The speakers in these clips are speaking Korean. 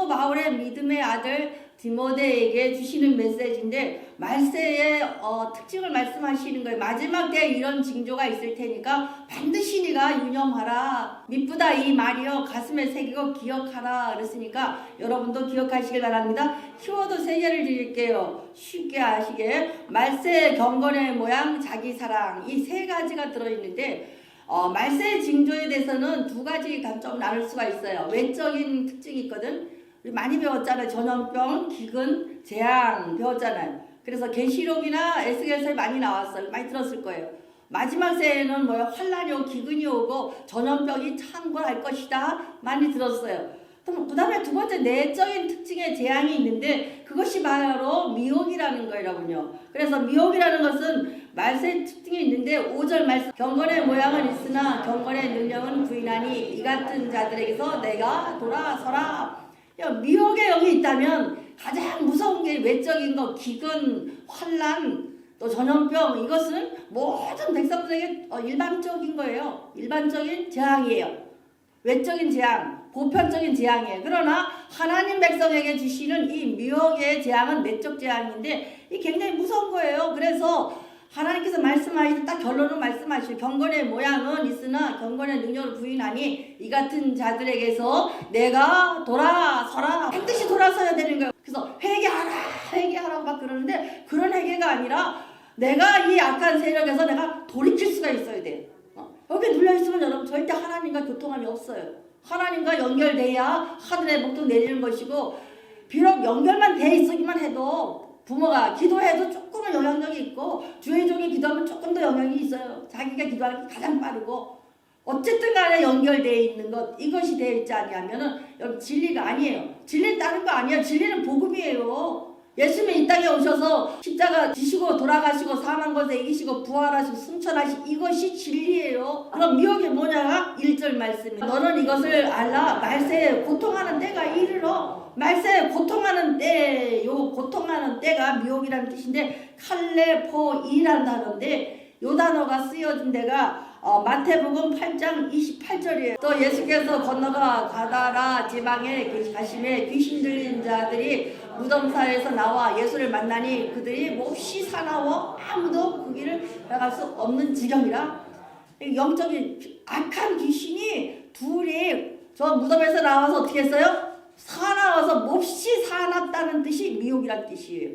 사도 바울의 믿음의 아들 디모데에게 주시는 메시지인데 말세의 특징을 말씀하시는 거예요. 마지막 때에 이런 징조가 있을 테니까 반드시 네가 유념하라. 미쁘다 이 말이여 가슴에 새기고 기억하라. 그랬으니까 여러분도 기억하시길 바랍니다. 키워드 3개를 드릴게요. 쉽게 아시게. 말세의 경건의 모양, 자기 사랑, 이 3가지가 들어있는데 말세의 징조에 대해서는 2가지 관점을 나눌 수가 있어요. 외적인 특징이 있거든. 우리 많이 배웠잖아요. 전염병, 기근, 재앙 배웠잖아요. 그래서 계시록이나 에스겔서에 많이 나왔어요. 많이 들었을 거예요. 마지막 세에는 뭐야? 환란이 오고 기근이 오고 전염병이 창궐할 것이다. 많이 들었어요. 그 다음에 2번째 내적인 특징의 재앙이 있는데 그것이 바로 미혹이라는 거라군요. 그래서 미혹이라는 것은 말세의 특징이 있는데 5절 말씀 경건의 모양은 있으나 경건의 능력은 부인하니 이 같은 자들에게서 내가 돌아서라. 미혹의 영이 있다면 가장 무서운 게 외적인 거, 기근, 환란, 또 전염병, 이것은 모든 백성들에게 일반적인 거예요. 일반적인 재앙이에요. 외적인 재앙, 보편적인 재앙이에요. 그러나 하나님 백성에게 주시는 이 미혹의 재앙은 내적 재앙인데 이 굉장히 무서운 거예요. 그래서 하나님께서 말씀하시는 딱 결론을 말씀하시죠. 경건의 모양은 있으나 경건의 능력을 부인하니 이 같은 자들에게서 내가 돌아서라. 반드시 돌아서야 되는 거예요. 그래서 회개하라고 막 그러는데 그런 회개가 아니라 내가 이 악한 세력에서 내가 돌이킬 수가 있어야 돼요. 여기 눌려있으면 여러분 절대 하나님과 교통함이 없어요. 하나님과 연결돼야 하늘의 복도 내리는 것이고 비록 연결만 돼 있기만 해도 부모가 기도해도 조금은 영향력이 있고 주의 종이 기도하면 조금 더 영향이 있어요. 자기가 기도하는 게 가장 빠르고 어쨌든 간에 연결되어 있는 것 이것이 되어 있지 않냐면은 여러분 진리가 아니에요. 진리는 다른 거 아니에요. 진리는 복음이에요. 예수님이 이 땅에 오셔서 십자가 지시고 돌아가시고 사망 것에 이기시고 부활하시고 승천하시고 이것이 진리예요. 그럼 미혹이 뭐냐가 1절 말씀이에요. 너는 이것을 알라. 말세에 고통하는 때가 이르러. 말세에 고통하는 때, 요 고통하는 때가 미혹이라는 뜻인데 칼레포이라는 단어인데 요 단어가 쓰여진 데가 마태복음 8장 28절이에요. 또 예수께서 건너가 가다라 지방에 가심에 귀신 들린 자들이 무덤사에서 나와 예수를 만나니 그들이 몹시 사나워 아무도 그 길을 나갈 수 없는 지경이라. 영적인 악한 귀신이 둘이 저 무덤에서 나와서 어떻게 했어요? 사나워서 몹시 사납다는 뜻이 미혹이라는 뜻이에요.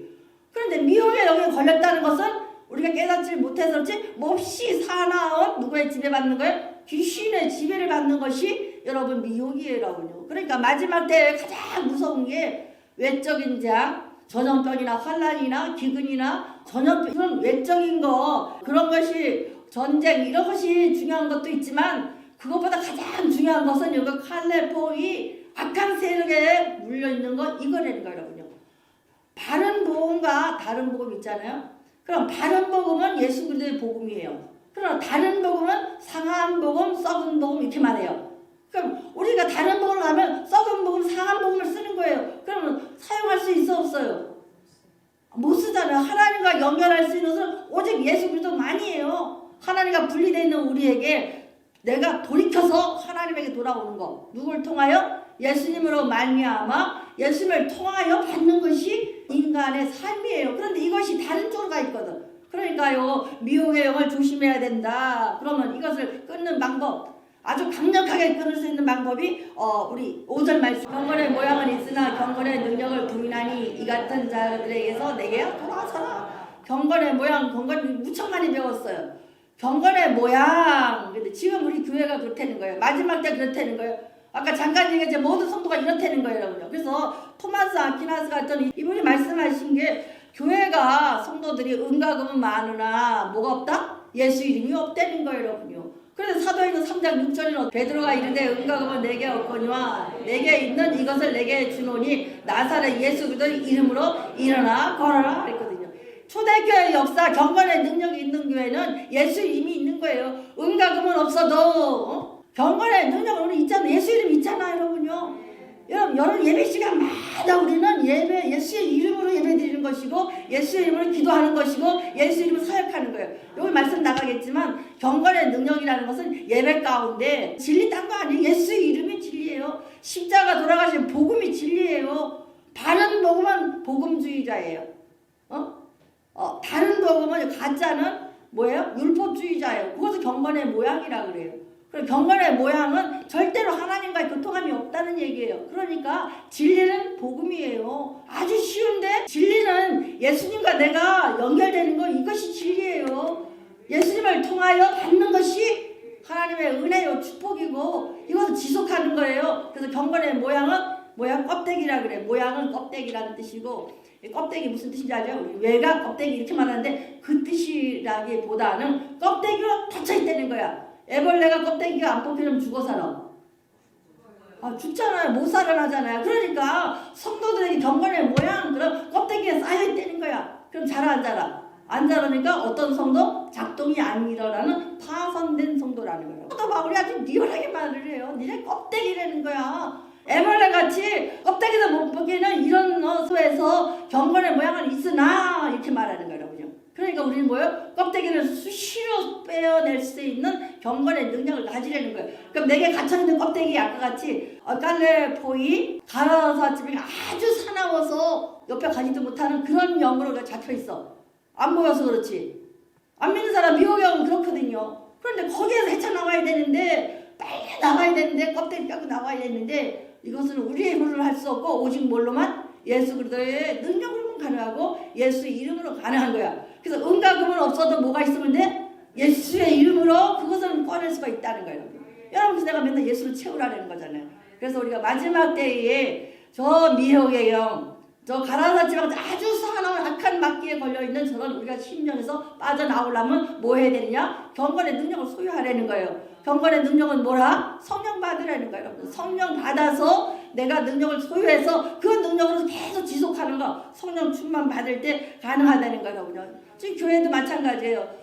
그런데 미혹에 여기 걸렸다는 것은 우리가 깨닫지 못해서 그렇지 몹시 사나운 누구의 지배받는 거예요? 귀신의 지배를 받는 것이 여러분 미혹이에요. 그러니까 마지막 때에 가장 무서운 게 외적인 재앙, 전염병이나 환란이나 기근이나 전염병 그런 외적인 거 그런 것이 전쟁 이런 것이 중요한 것도 있지만 그것보다 가장 중요한 것은 여기 칼레포이 악한 세력에 물려있는 것 이거라는 거라고요. 바른 복음과 다른 복음 있잖아요. 그럼 바른 복음은 예수 그리스도의 복음이에요. 그러나 다른 복음은 상한 복음, 썩은 복음 이렇게 말해요. 그럼 우리가 다른 복음을 하면 썩은 복음, 상한 복음을 쓰는 거예요. 그러면 사용할 수 있어 없어요? 못 쓰잖아요. 하나님과 연결할 수 있는 것은 오직 예수 그리스도만이에요. 하나님과 분리되어 있는 우리에게 내가 돌이켜서 하나님에게 돌아오는 거 누굴 통하여? 예수님으로 말미암아 예수님을 통하여 받는 것이 인간의 삶이에요. 그런데 이것이 다른 쪽으로 가 있거든. 그러니까요 미혹의 영을 조심해야 된다. 그러면 이것을 끊는 방법 아주 강력하게 끊을 수 있는 방법이 우리 5절 말씀 경건의 모양은 있으나 경건의 능력을 부인하니 이 같은 자들에게서 내게 돌아서라. 경건의 모양 경건 무척 많이 배웠어요. 경건의 모양 근데 지금 우리 교회가 그렇다는 거예요. 마지막 때 그렇다는 거예요. 아까 잠깐 얘기했지만 모든 성도가 이렇다는 거예요. 그래서 토마스 아퀴나스 같은 이분이 말씀하신 게 교회가 성도들이 은과금은 많으나 뭐가 없다? 예수 이름이 없다는 거예요. 그래서 사도행전 3장 6절에는 베드로가 이르되 은과금은 내게 없거니와 내게 있는 이것을 내게 주노니 나사렛 예수 그리스도 이름으로 일어나 걸어라 그랬거든요. 초대교회 역사 경건의 능력이 있는 교회는 예수 이름이 있는 거예요. 은과금은 없어도 경건의 능력은 우리 있잖아요. 예수 이름 있잖아요, 여러분요. 여러분 예배 시간마다 우리는 예수의 이름으로 예배 드리는 것이고 예수의 이름으로 기도하는 것이고 예수 이름으로 사역하는 거예요. 여기 말씀 나가겠지만 경건의 능력이라는 것은 예배 가운데 진리 딴 거 아니에요. 예수의 이름이 진리예요. 십자가 돌아가신 복음이 진리예요. 율법주의자예요. 다른 복음은 가짜는 뭐예요? 율법주의자예요. 그것도 경건의 모양이라 그래요. 그럼 경건의 모양은 절대로 하나님과의 교통함이 없다는 얘기예요. 그러니까 진리는 복음이에요. 아주 쉬운데 진리는 예수님과 내가 연결되는 거 이것이 진리예요. 예수님을 통하여 받는 것이 하나님의 은혜요 축복이고 이것을 지속하는 거예요. 그래서 경건의 모양은 모양 껍데기라 그래. 모양은 껍데기라는 뜻이고 껍데기 무슨 뜻인지 알죠? 우리 외곽 껍데기 이렇게 말하는데 그 뜻이라기보다는 껍데기로 닫혀 있다는 거야. 애벌레가 껍데기가 안 뽑히면 죽어 살아. 죽잖아요. 못 살아나잖아요. 그러니까 성도들에게 경건의 모양 그런 껍데기에 쌓여 있다는 거야. 그럼 자라 안 자라? 안 자라니까 어떤 성도? 작동이 안 일어나는 파손된 성도라는 거예요. 또 막 우리 아주 리얼하게 말을 해요. 니네 껍데기라는 거야. 애벌레같이 껍데기도 못 보기에는 이런 수에서 경건의 모양은 있으나 이렇게 말하는 거라고요. 그러니까 우리는 뭐예요? 껍데기를 수시로 빼어낼 수 있는 경건의 능력을 가지려는 거예요. 그럼 내게 갇혀있는 껍데기 아까 같이 깔레포이 가라사집이 아주 사나워서 옆에 가지도 못하는 그런 영으로 잡혀있어. 안 보여서 그렇지. 안 믿는 사람 미혹형은 그렇거든요. 그런데 거기에서 헤쳐나와야 되는데 빨리 나가야 되는데 껍데기 깎고 나와야 되는데 이것은 우리의 힘으로 할 수 없고 오직 뭘로만? 예수 그리스도의 능력으로만 가능하고 예수 이름으로 가능한 거야. 그래서 은과금은 없어도 뭐가 있으면 돼? 예수의 이름으로 그것을 꺼낼 수가 있다는 거예요. 여러분 내가 맨날 예수를 채우라는 거잖아요. 그래서 우리가 마지막 때에 저 미혹의 영, 저 가라사 지방 아주 사나운 악한 막기에 걸려있는 저런 우리가 심령에서 빠져나오려면 뭐 해야 되느냐? 경건의 능력을 소유하라는 거예요. 경건의 능력은 뭐라? 성령 받으라는 거예요. 여러분. 성령 받아서 내가 능력을 소유해서 그 능력으로 계속 지속하는 거 성령 충만 받을 때 가능하다는 거라고요. 지금 교회도 마찬가지예요.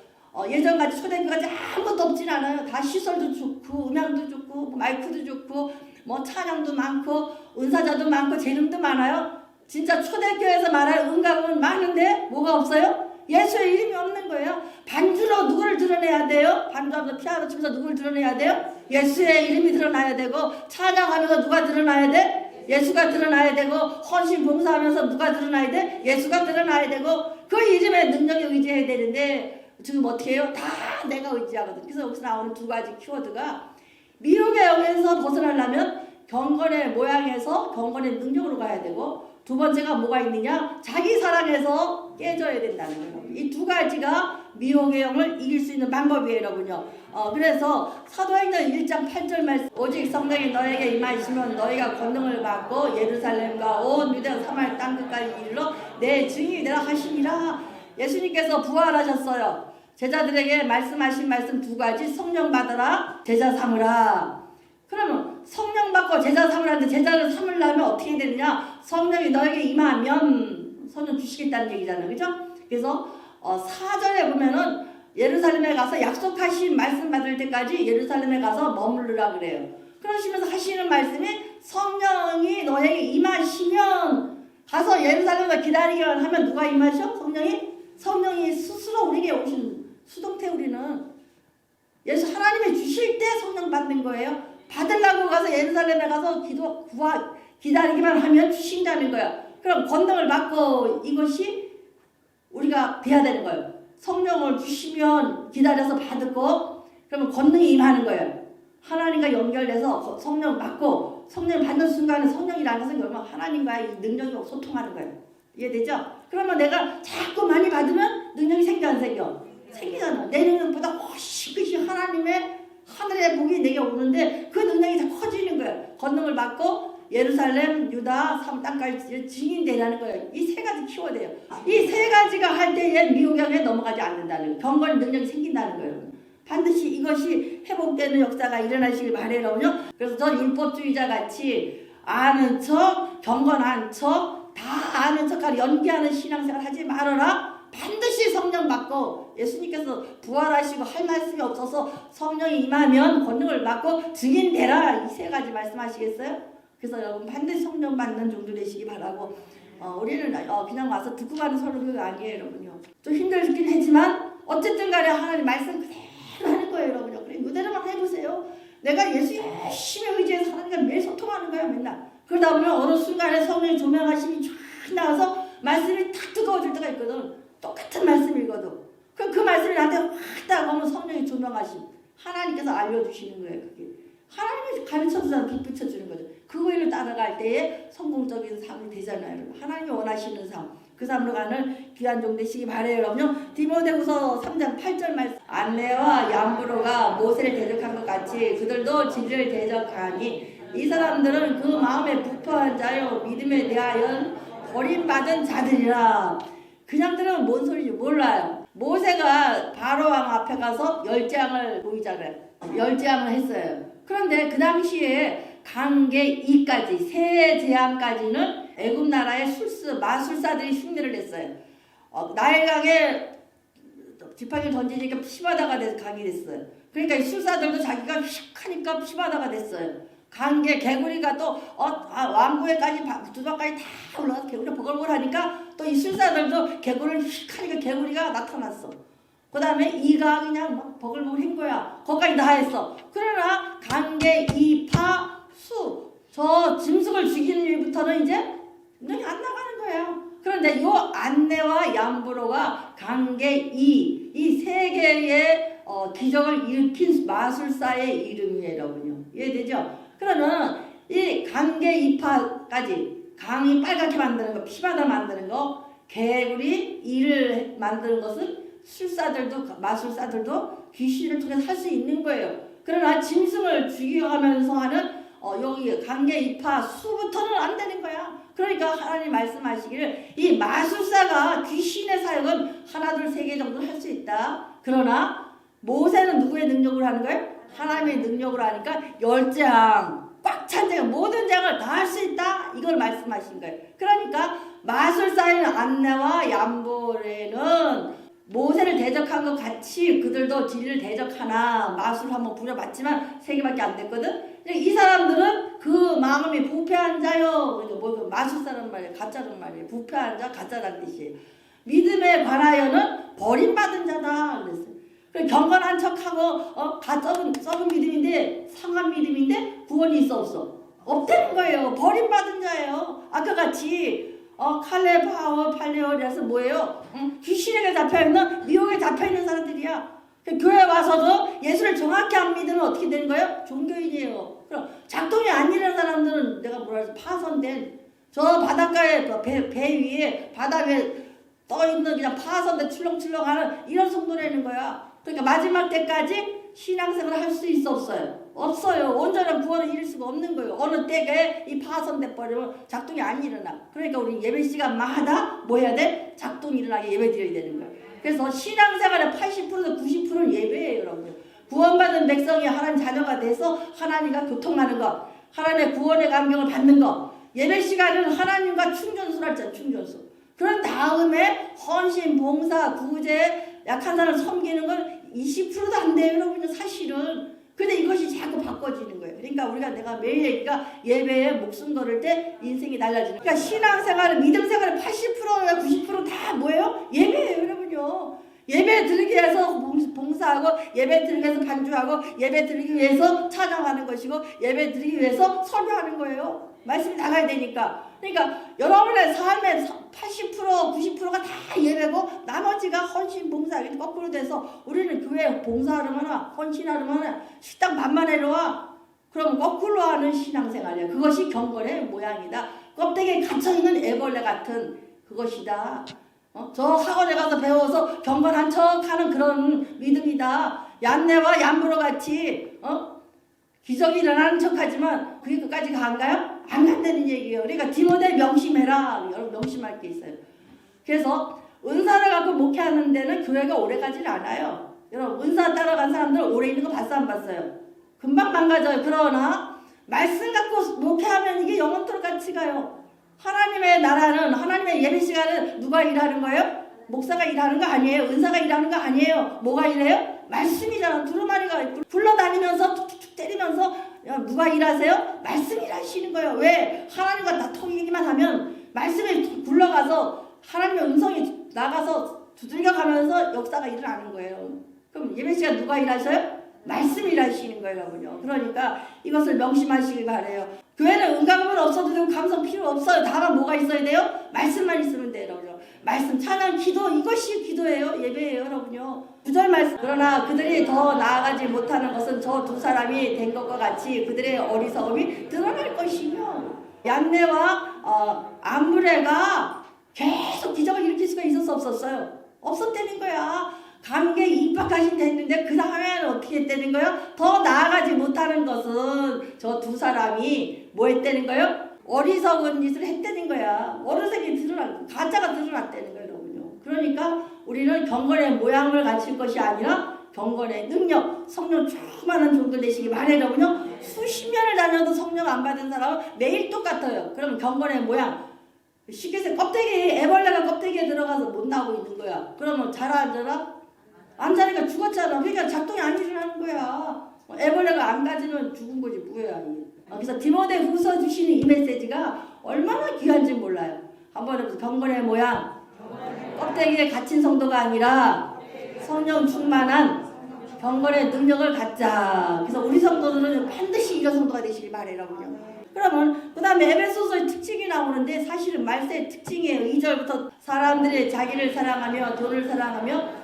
예전같이 초대교회같이 아무것도 없진 않아요. 다 시설도 좋고 음향도 좋고 마이크도 좋고 뭐 찬양도 많고 은사자도 많고 재능도 많아요. 진짜 초대교회에서 말할 은감은 많은데 뭐가 없어요? 예수의 이름이 없는 거예요. 반주로 누구를 드러내야 돼요? 반주하면서 피아노 치면서 누구를 드러내야 돼요? 예수의 이름이 드러나야 되고 찬양하면서 누가 드러나야 돼? 예수가 드러나야 되고 헌신 봉사하면서 누가 드러나야 돼? 예수가 드러나야 되고 그 이름의 능력에 의지해야 되는데 지금 어떻게 해요? 다 내가 의지하거든. 그래서 여기서 나오는 두 가지 키워드가 미혹의 영에서 벗어나려면 경건의 모양에서 경건의 능력으로 가야 되고 두 번째가 뭐가 있느냐? 자기 사랑에서 깨져야 된다는 거예요. 이 두 가지가 미혹의 영을 이길 수 있는 방법이에요, 여러분요. 그래서 사도행전 1장 8절 말씀 오직 성령이 너에게 임하시면 너희가 권능을 받고 예루살렘과 온 유대와 사마리아 땅끝까지 이르러 내 증인이 되라 하시니라. 예수님께서 부활하셨어요. 제자들에게 말씀하신 말씀 두 가지 성령 받아라 제자 삼으라. 그러면 성령 받고 제자 삼으라는데 제자를 삼으려면 어떻게 되느냐? 성령이 너에게 임하면 성령 주시겠다는 얘기잖아요. 그죠? 그래서 4절에 보면은 예루살렘에 가서 약속하신 말씀 받을 때까지 예루살렘에 가서 머무르라 그래요. 그러시면서 하시는 말씀이 성령이 너에게 임하시면 가서 예루살렘에 기다리기만 하면 누가 임하셔? 성령이 스스로 우리에게 오신 수동태 우리는 예수 하나님이 주실 때 성령 받는 거예요. 받으려고 가서 예루살렘에 가서 기다리기만 하면 주신다는 거야. 그럼 권능을 받고 이것이 우리가 돼야 되는 거예요. 성령을 주시면 기다려서 받고 그러면 권능이 임하는 거예요. 하나님과 연결돼서 성령 받고 성령 받는 순간에 성령이라는 것은 얼마나 하나님과의 능력이 소통하는 거예요. 이해되죠? 그러면 내가 자꾸 많이 받으면 능력이 생겨 안 생겨? 생기잖아. 내 능력보다 훨씬 끝이 하나님의 하늘의 복이 내게 오는데 그 능력이 다 커지는 거예요. 권능을 받고 예루살렘, 유다, 땅까지 증인되라는 거예요. 이 세 가지 키워드예요. 이 세 가지가 할 때에 미혹영에 넘어가지 않는다는 거예요. 경건의 능력이 생긴다는 거예요. 반드시 이것이 회복되는 역사가 일어나시길 바라요. 그래서 저 율법주의자 같이 아는 척, 경건한 척, 다 아는 척하고 연기하는 신앙생활 하지 말아라. 반드시 성령 받고 예수님께서 부활하시고 할 말씀이 없어서 성령이 임하면 권능을 받고 증인되라. 이 세 가지 말씀하시겠어요? 그래서 여러분 반드시 성령 받는 종들 되시기 바라고 우리는 그냥 와서 듣고 가는 설교가 아니에요, 여러분요. 좀 힘들긴 하지만 어쨌든 간에 하나님 말씀 그대로 하는 거예요, 여러분요. 그래 그대로만 해보세요. 내가 예수 열심히 의지해서 하나님과 매일 소통하는 거예요, 맨날. 그러다 보면 어느 순간에 성령의 조명하심이 쫙 나와서 말씀이 탁 말씀이거든. 똑같은 말씀이거든. 그 말씀이 나한테 확딱 오면 성령이 조명하심. 하나님께서 알려주시는 거예요. 그게. 하나님이 가르쳐주잖아. 빛 비춰주는 거죠. 그거를 따라갈 때에 성공적인 삶이 되잖아요. 하나님이 원하시는 삶. 그 삶으로 가는 귀한 종 되시기 바래요. 여러분요. 디모데후서 3장 8절 말씀. 안네와 얀브로가 모세를 대적한 것 같이 그들도 진리를 대적하니 이 사람들은 그 마음에 부패한 자요 믿음에 대하여 버림받은 자들이라. 그냥들은 뭔 소리인지 몰라요. 모세가 바로왕 앞에 가서 열재앙을 보이잖아요. 열재앙을 했어요. 그런데 그 당시에 강계 2까지 세 재앙까지는 애굽 나라의 마술사들이 승리를 했어요. 나일강에 지팡이를 던지니까 피바다가 돼서 강이 됐어요. 그러니까 이 술사들도 자기가 휙 하니까 피바다가 됐어요. 강계 개구리가 또 왕구에까지 두바까지 다 올라가서 개구리가 버글버글하니까 또 이 술사들도 개구리를 휙 하니까 개구리가 나타났어. 그 다음에 이가 그냥 막 버글버글한 거야. 거기까지 다 했어. 그러나 강계 이파 수 저 짐승을 죽이는 일부터는 이제 눈이 안 나가는 거예요. 그런데 요 안네와 얀브로가 강계 이 세 개의 기적을 일으킨 마술사의 이름이에요, 여러분요. 이해되죠? 그러면 이 강계 이파까지 강이 빨갛게 만드는 거, 피바다 만드는 거, 개구리 이를 만드는 것은 마술사들도 귀신을 통해서 할 수 있는 거예요. 그러나 짐승을 죽여가면서 하는 여기 강계 이파 수부터는 안 되는 거야. 그러니까 하나님 말씀하시기를 이 마술사가 귀신의 사역은 하나 둘 세 개 정도 할 수 있다. 그러나 모세는 누구의 능력으로 하는 거예요? 하나님의 능력으로 하니까 열재앙 꽉 찬 재앙 모든 재앙을 다 할 수 있다. 이걸 말씀하신 거예요. 그러니까 마술사인 안네와 얀보레는 모세를 대적한 것 같이 그들도 진리를 대적하나 마술 한번 부려봤지만 3개밖에 안 됐거든. 이 사람들은 그 마음이 부패한 자요. 마술사란 말이에요. 가짜란 말이에요. 부패한 자, 가짜란 뜻이에요. 믿음에 관하여는 버림받은 자다 그랬어요. 경건한 척하고 썩은 믿음인데 상한 믿음인데 구원이 있어 없어? 없다는 거예요. 버림받은 자예요. 아까 같이 칼레바오 팔레오리아서 뭐예요? 귀신에게 잡혀있는 미혹에 잡혀있는 사람들이야. 교회 와서도 예수를 정확히 안 믿으면 어떻게 되는 거예요? 종교인이에요. 그럼 작동이 안 일어나는 사람들은 내가 뭐라 해서 파손된 저 바닷가에 배 위에 바다 위에 떠있는 그냥 파손된 출렁출렁하는 이런 성도라는 거야. 그러니까 마지막 때까지 신앙생활을 할 수 있어 없어요? 없어요. 온전한 구원을 이룰 수가 없는 거예요. 어느 때에 이 파손돼 버리면 작동이 안 일어나. 그러니까 우리 예배 시간마다 뭐 해야 돼? 작동이 일어나게 예배 드려야 되는 거예요. 그래서 신앙생활의 80%에서 90%는 예배예요, 여러분. 구원받은 백성이 하나님 자녀가 돼서 하나님과 교통하는 것, 하나님의 구원의 감격을 받는 것. 예배 시간은 하나님과 충전소를 하잖아요, 충전소. 그런 다음에 헌신, 봉사, 구제, 약한 사람을 섬기는 건 20%도 안 돼요, 여러분. 사실은. 근데 이것이 자꾸 바꿔지는 거예요. 그러니까 내가 매일 얘기가 예배에 목숨 걸을 때 인생이 달라지는 거예요. 그러니까 신앙생활, 믿음생활의 80%나 90%다 뭐예요? 예배예요, 여러분요. 예배 드리기 위해서 봉사하고 예배 드리기 위해서 반주하고 예배 드리기 위해서 찬양하는 것이고 예배 드리기 위해서 설교하는 거예요. 말씀이 나가야 되니까. 그러니까 여러분의 삶의 80% 90%가 다 예배고 나머지가 헌신 봉사 이렇게 거꾸로 돼서 우리는 교회 봉사하려면 헌신하려면 식당 밥만 해놓아. 그럼 거꾸로 하는 신앙생활이야. 그것이 경건의 모양이다. 껍데기에 갇혀있는 애벌레 같은 그것이다. 저 학원에 가서 배워서 경건한 척하는 그런 믿음이다. 얀네와 얀브로 같이 기적이 일어나는 척하지만 그게 끝까지 간가요? 안 간다는 얘기예요. 그러니까 디모데 명심해라. 여러분 명심할 게 있어요. 그래서 은사를 갖고 목회하는 데는 교회가 오래가지는 않아요. 여러분 은사 따라간 사람들 오래 있는 거 봤어 안 봤어요? 금방 망가져요. 그러나 말씀 갖고 목회하면 이게 영원토록 같이 가요. 하나님의 나라는 하나님의 예배 시간은 누가 일하는 거예요? 목사가 일하는 거 아니에요. 은사가 일하는 거 아니에요. 뭐가 일해요? 말씀이잖아. 두루마리가 굴러다니면서 툭툭툭 때리면서 누가 일하세요? 말씀 일하시는 거예요. 왜? 하나님과 다 통일기만 하면 말씀에 굴러가서 하나님의 음성이 나가서 두들겨가면서 역사가 일어나는 거예요. 그럼 예배 시간 누가 일하셔요? 말씀 일하시는 거예요, 여러분요. 그러니까 이것을 명심하시길 바래요. 교회는 음감은 없어도 되고 감성 필요 없어요. 다만 뭐가 있어야 돼요? 말씀만 있으면 돼요, 여러분요. 말씀, 찬양, 기도, 이것이 기도예요. 예배예요, 여러분요. 구절 말씀. 그러나 그들이 더 나아가지 못하는 것은 저 두 사람이 된 것과 같이 그들의 어리석음이 드러날 것이며, 얀네와 암브레가 계속 기적을 일으킬 수가 있었어, 없었어요? 없었다는 거야. 감격에 입학하신 됐는데 그 다음에는 어떻게 했다는 거예요? 더 나아가지 못하는 것은 저 두 사람이 뭐 했다는 거예요? 어리석은 짓을 했다는 거야. 어리석이 드러났고 가짜가 드러났다는 거예요, 여러분요. 그러니까 우리는 경건의 모양을 갖출 것이 아니라 경건의 능력, 성령 충만한 종들 되시기 바래요, 여러분요. 수십 년을 다녀도 성령 안 받은 사람은 매일 똑같아요. 그러면 경건의 모양, 쉽게 해서 껍데기, 애벌레가 껍데기에 들어가서 못 나오고 있는 거야. 그러면 자라잖아? 안 자니까 죽었잖아. 그러니까 작동이 안 일어나는 거야. 애벌레가 안 가지면 죽은 거지 뭐야. 그래서 디모데 후서 주시는 이 메시지가 얼마나 귀한지 몰라요. 한번 해보세요. 경건의 모양, 껍데기에 갇힌 성도가 아니라 성령 충만한 경건의 능력을 갖자. 그래서 우리 성도들은 반드시 이런 성도가 되시길 바래요. 그러면 그 다음에 에베소서의 특징이 나오는데 사실은 말세의 특징이에요. 2절부터 사람들이 자기를 사랑하며 돈을 사랑하며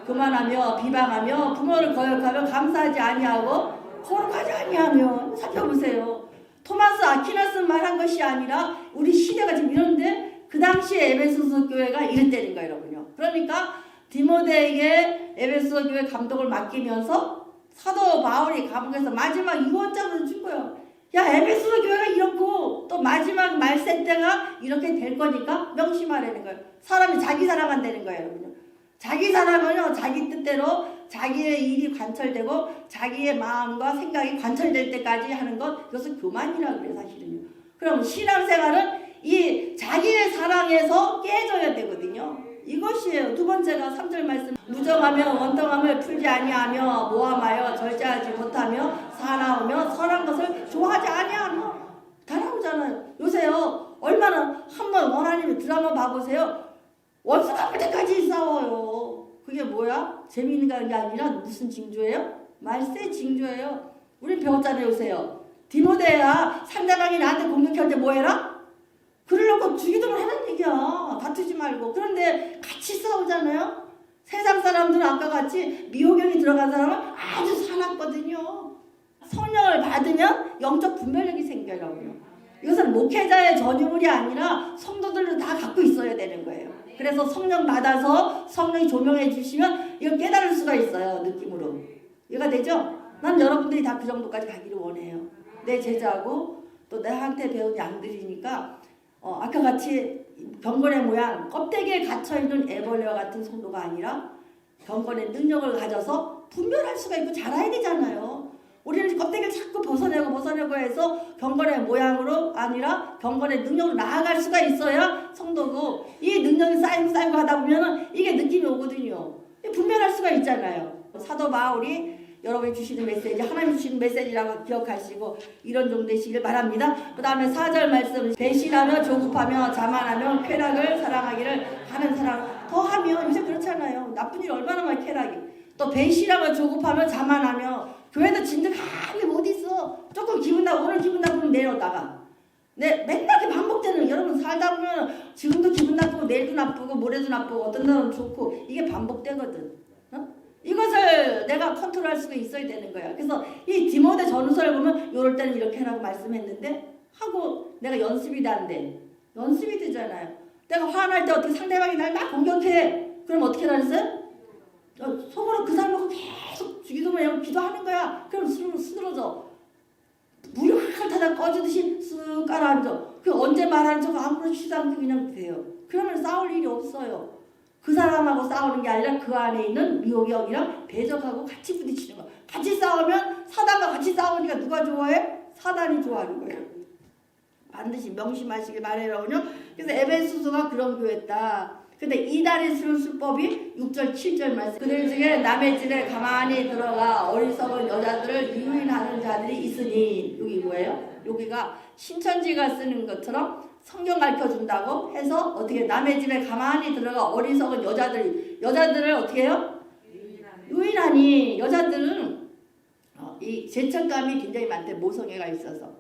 교만하며 비방하며 부모를 거역하며 감사하지 아니하고 거룩하지 아니하며. 살펴보세요. 토마스 아퀴나스 말한 것이 아니라 우리 시대가 지금 이런데 그 당시에 에베소서 교회가 이랬다는 거예요, 여러분요. 그러니까 디모데에게 에베소서 교회 감독을 맡기면서 사도 바울이 감옥에서 마지막 유언장을 준 거예요. 야, 에베소서 교회가 이렇고 또 마지막 말세 때가 이렇게 될 거니까 명심하라는 거예요. 사람이 자기 사랑한다는 거예요, 여러분요. 자기 사랑은요, 자기 뜻대로 자기의 일이 관철되고 자기의 마음과 생각이 관철될 때까지 하는 것, 이것은 교만이라고 그래요, 사실은요. 그럼 신앙생활은 이 자기의 사랑에서 깨져야 되거든요. 이것이에요. 두 번째가 3절 말씀. 무정하며 원통함을 풀지 아니하며 모함하여 절제하지 못하며 사나우며 선한 것을 좋아하지 아니하며. 다 나오잖아요. 요새요, 얼마나 한번 원하는 드라마 봐보세요. 원수가 볼 때까지 싸워요. 그게 뭐야? 재미있는 게 아니라 무슨 징조예요? 말세 징조예요. 우린 배웠잖아요, 요새요. 디모데야, 상대방이 나한테 공격할 때 뭐 해라? 그러려고 죽이도록 하는 얘기야. 다투지 말고. 그런데 같이 싸우잖아요. 세상 사람들은 아까 같이 미호경이 들어간 사람은 아주 사납거든요. 성령을 받으면 영적 분별력이 생겨요. 이것은 목회자의 전유물이 아니라 성도들도 다 갖고 있어야 되는 거예요. 그래서 성령 받아서 성령이 조명해 주시면 이거 깨달을 수가 있어요. 느낌으로. 이해가 되죠? 난 여러분들이 다 그 정도까지 가기를 원해요. 내 제자고 또 나한테 배운 양들이니까 아까 같이 경건의 모양, 껍데기에 갇혀있는 애벌레와 같은 성도가 아니라 경건의 능력을 가져서 분별할 수가 있고 자라야 되잖아요. 우리는 껍데기를 자꾸 벗어내고 해서 경건의 모양으로 아니라 경건의 능력으로 나아갈 수가 있어야 성도고, 이 능력이 쌓이고 하다 보면 이게 느낌이 오거든요. 분별할 수가 있잖아요. 사도 바울이 여러분이 주시는 메시지, 하나님 주시는 메시지라고 기억하시고 이런 종 되시길 바랍니다. 그 다음에 4절 말씀. 배신하며 조급하며 자만하며 쾌락을 사랑하기를 하는 사람. 더하면 요새 그렇잖아요. 나쁜 일 얼마나 많이 쾌락이. 또 배신하며 조급하며 자만하며. 교회도 진득하게 못 있어. 조금 기분 나쁘고 오늘 기분 나쁘면 내일 나가. 네, 맨날 이렇게 반복되는, 여러분 살다 보면 지금도 기분 나쁘고 내일도 나쁘고 모레도 나쁘고 어떤 날은 좋고 이게 반복되거든. 이것을 내가 컨트롤할 수가 있어야 되는 거야. 그래서 이 디모데 전후서를 보면 요럴 때는 이렇게 하라고 말씀했는데 하고 내가 연습이 안 돼. 연습이 되잖아요. 내가 화날 때 어떻게 상대방이 날 막 공격해. 그럼 어떻게 하랬어요? 속으로 그 사람하고 계속 기도만 기도하는 거야. 그럼 쓰러져. 물이 확 타다 꺼지듯이 쓱 깔아앉아. 그 언제 말하는지 아무렇지도 않게 그냥 돼요. 그러면 싸울 일이 없어요. 그 사람하고 싸우는 게 아니라 그 안에 있는 미혹영이랑 배적하고 같이 부딪히는 거. 같이 싸우면 사단과 같이 싸우니까 누가 좋아해? 사단이 좋아하는 거예요. 반드시 명심하시길 바래요. 그래서 에베소서가 그런 교회였다. 근데 이달의 수법이 6절 7절 말씀. 그들 중에 남의 집에 가만히 들어가 어리석은 여자들을 유인하는 자들이 있으니. 여기 뭐예요? 여기가 신천지가 쓰는 것처럼 성경 가르쳐준다고 해서 어떻게 남의 집에 가만히 들어가 어리석은 여자들을 어떻게 해요? 유인하니. 여자들은 이 죄책감이 굉장히 많대. 모성애가 있어서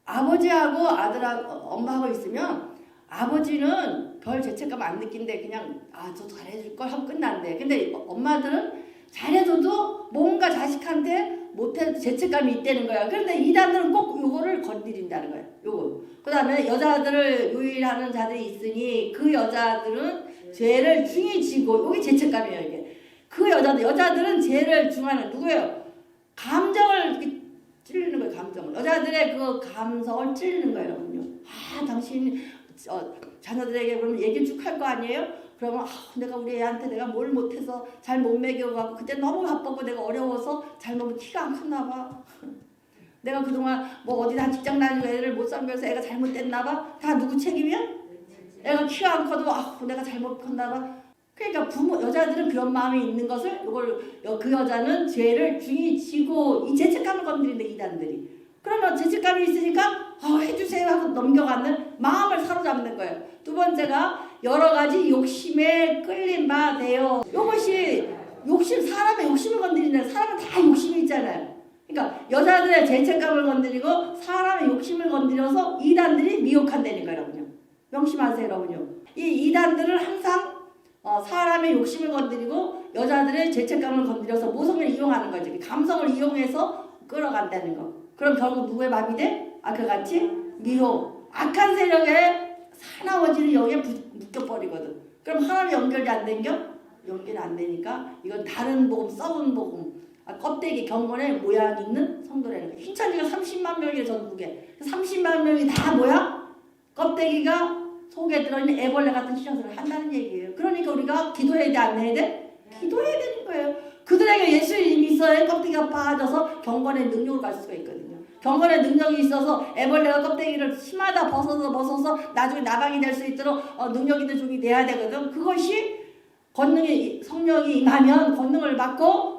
아버지하고 아들하고 엄마하고 있으면 아버지는 별 죄책감 안 느낀대. 그냥 저 잘해줄 걸 하고 끝난대. 근데 엄마들은 잘해줘도 뭔가 자식한테 못해도 죄책감이 있다는 거야. 그런데 이단들은 꼭 요거를 건드린다는 거야. 요거. 그 다음에 여자들을 유일하는 자들이 있으니 그 여자들은 죄를 중히 지고, 여기 죄책감이에요, 이게. 그 여자들은 죄를 중하는, 누구예요? 감정을 이렇게 찔리는 거예요, 감정을. 여자들의 그 감성을 찔리는 거예요, 여러분요. 당신, 자녀들에게 그러면 얘기 쭉 할 거 아니에요? 그러면 내가 우리 애한테 내가 뭘 못해서 잘 못 먹여가고 그때 너무 바쁘고 내가 어려워서 잘못 키가 안 컸나 봐. 내가 그동안 뭐 어디다 직장 다니고 애를 못 섬겨서 애가 잘못됐나 봐. 다 누구 책임이야? 애가 키가 안 커도 내가 잘못 컸나 봐. 그러니까 여자들은 그런 마음이 있는 것을 그 여자는 죄를 중히 지고 이 죄책감을 건드린다, 이단들이. 그러면 죄책감이 있으니까 해주세요 하고 넘겨가는 마음을 사로잡는 거예요. 두 번째가 여러 가지 욕심에 끌린 바 되어. 이것이 사람의 욕심을 건드리는, 사람은 다 욕심이 있잖아요. 그러니까 여자들의 죄책감을 건드리고 사람의 욕심을 건드려서 이단들이 미혹한다는 거예요, 여러분요. 명심하세요, 여러분요. 이 이단들은 항상 사람의 욕심을 건드리고 여자들의 죄책감을 건드려서 모성을 이용하는 거죠. 감성을 이용해서 끌어간다는 거. 그럼 결국 누구의 마음이 돼? 아까 같이 미혹. 악한 세력에 사나워지는 여기에 묶여버리거든. 그럼 하나님 연결이 안 된겨? 연결이 안 되니까 이건 다른 복음, 썩은 복음. 껍데기 경건에 모양 있는 성도라는 거예요. 흰천지가 30만 명이에요, 전국에. 30만 명이 다 뭐야? 껍데기가 속에 들어있는 애벌레 같은 신앙생활을 한다는 얘기예요. 그러니까 우리가 기도해야 돼, 안 해야 돼? 기도해야 되는 거예요. 그들에게 예수님이 있어야 껍데기가 빠져서 경건의 능력을 가질 수가 있거든요. 경건의 능력이 있어서 애벌레가 껍데기를 심하다 벗어서 나중에 나방이 될 수 있도록 능력 있는 종이 돼야 되거든. 그것이 권능의 성령이 임하면 권능을 받고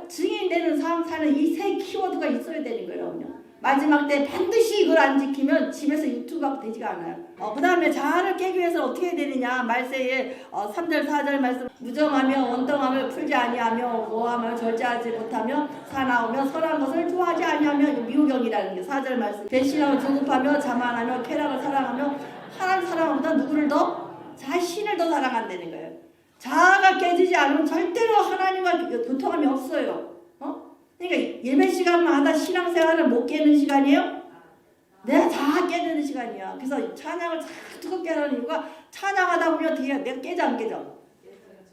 증인되는 삶 사는 이 세 키워드가 있어야 되는 거예요. 마지막 때 반드시 이걸 안 지키면 집에서 유튜브가 되지가 않아요. 그 다음에 자아를 깨기 위해서 어떻게 해야 되느냐. 말세에 3절 4절 말씀. 무정하며 원통함을 풀지 아니하며 모함을 절제하지 못하며 사나우며 선한 것을 좋아하지 아니하며 미호경이라는 게 4절 말씀. 배신하며 조급하며 자만하며 쾌락을 사랑하며 하나님 사랑보다 누구를 더? 자신을 더 사랑한다는 거예요. 자아가 깨지지 않으면 절대로 하나님과 교통함이 없어요. 그러니까 예배 시간마다 신앙생활을 못 깨는 시간이에요? 내가 다 깨는 시간이야. 그래서 찬양을 다 뜨겁게 하는 이유가 찬양하다 보면 뒤에 내가 깨져 안 깨져?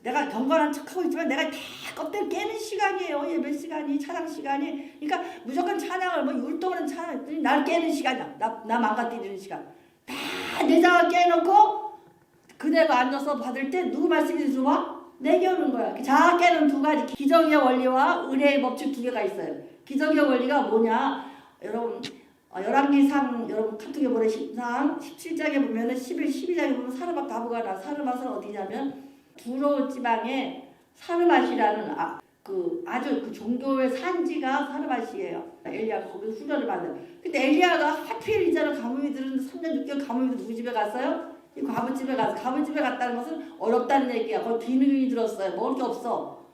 내가 경건한 척하고 있지만 내가 다 껍데기 깨는 시간이에요. 예배 시간이, 찬양 시간이. 그러니까 무조건 찬양을 율동하는 찬양, 날 깨는 시간이야. 나 망가뜨리는 시간. 다 내 자아 깨놓고 그대가 앉아서 받을 때 누구 말씀이 들어와? 내게 오는 거야. 자아 깨는 두 가지, 기적의 원리와 은혜의 법칙 두 개가 있어요. 기적의 원리가 뭐냐? 여러분 열왕기상, 여러분 카톡에 보내 13장 17장에 보면은 12장에 보면 사르밧 가부가 나. 사르밧은 어디냐면 두로 지방에 사르밧이라는 아주 그 종교의 산지가 사르밧이에요. 엘리야가 거기서 훈련을 받아요. 근데 엘리야가 하필 이자는 가뭄이 들었는데 3년 6개월 가뭄이 누구 집에 갔어요? 이 과부집에 갔다는 것은 어렵다는 얘기야. 거기 비능이 들었어요. 먹을 게 없어.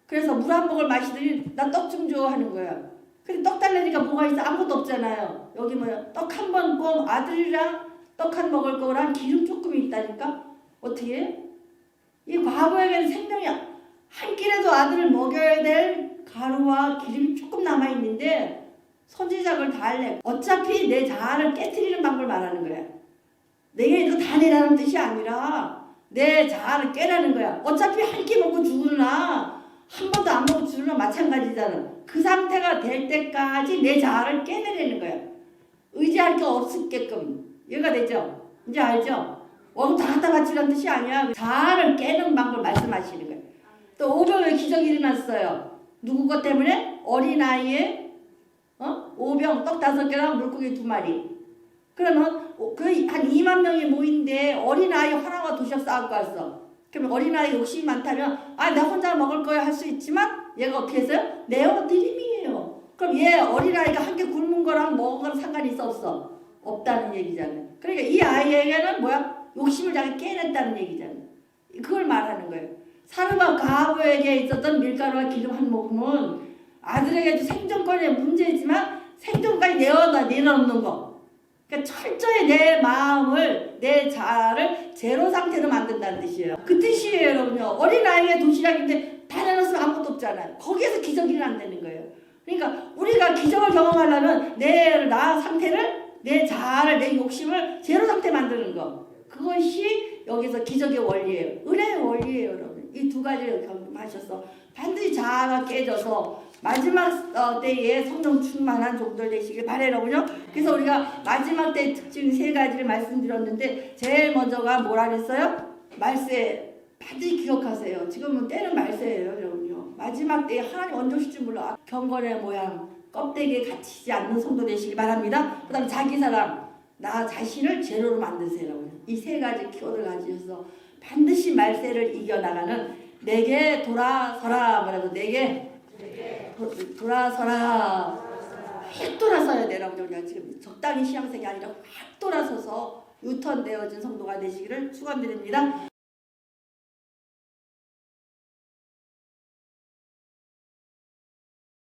그래서 물 한 모금 마시더니 나 떡 좀 줘 하는 거야. 근데 떡 달라니까 뭐가 있어? 아무것도 없잖아요. 여기 떡 한 번 꼭 아들이랑 떡 한 먹을 거랑 기름 조금 있다니까? 어떻게 해? 이 과부에게는 생명이야. 한 끼라도 아들을 먹여야 될 가루와 기름이 조금 남아있는데 선지작을 다 할래. 어차피 내 자아를 깨트리는 방법을 말하는 거야. 내게 이거 다 내라는 뜻이 아니라 내 자아를 깨라는 거야. 어차피 한 끼 먹고 죽으나 한 번도 안 먹고 죽으나 마찬가지잖아. 그 상태가 될 때까지 내 자아를 깨내라는 거야. 의지할 게 없게끔. 이해가 되죠? 이제 알죠? 다 갖다 바치라는 뜻이 아니야. 자아를 깨는 방법을 말씀하시는 거야. 또 오병의 기적이 일어났어요. 누구 것 때문에? 어린아이에 오병 떡 5개랑 물고기 2마리. 그러면 한 2만 명이 모인데 어린아이 하나가 도시락 싸갖고 왔어. 그러면 어린아이 욕심이 많다면 나 혼자 먹을 거야 할 수 있지만 얘가 어떻게 했어요? 네오드림이에요. 그럼 얘 어린아이가 한 개 굶은 거랑 먹은 거랑 상관이 있어 없어? 없다는 얘기잖아요. 그러니까 이 아이에게는 욕심을 자기 깨냈다는 얘기잖아요. 그걸 말하는 거예요. 사르밧 가부에게 있었던 밀가루와 기름 한 모금은 아들에게도 생존권의 문제지만 생존까지 내려놓는 거. 그러니까 철저히 내 마음을 내 자아를 제로 상태로 만든다는 뜻이에요. 그 뜻이에요, 여러분요. 어린아이의 도시락인데 다 내놨으면 아무것도 없잖아요. 거기에서 기적이 일어난다는 거예요. 그러니까 우리가 기적을 경험하려면 나 상태를, 내 자아를, 내 욕심을 제로 상태 만드는 거. 그것이 여기서 기적의 원리예요. 은혜의 원리예요, 여러분. 이 두 가지를 경험하셔서 반드시 자아가 깨져서 마지막 때에 성령 충만한 종들 되시길 바라요, 여러분요. 그래서 우리가 마지막 때 특징 세 가지를 말씀드렸는데 제일 먼저가 뭐라 그랬어요? 말세. 반드시 기억하세요. 지금은 때는 말세예요, 여러분요. 마지막 때에 하나님 언제 오실지 몰라. 경건의 모양, 껍데기에 갇히지 않는 성도 되시길 바랍니다. 그 다음 자기 사랑, 나 자신을 제로로 만드세요. 이 세 가지 키워드를 가지셔서 반드시 말세를 이겨나가는 내게 돌아서라. 뭐라고? 내게 돌아서라. 확 돌아서야 되라고. 우리가 지금 적당히 신앙생활이 아니라 확 돌아서서 유턴되어진 성도가 되시기를 축원드립니다.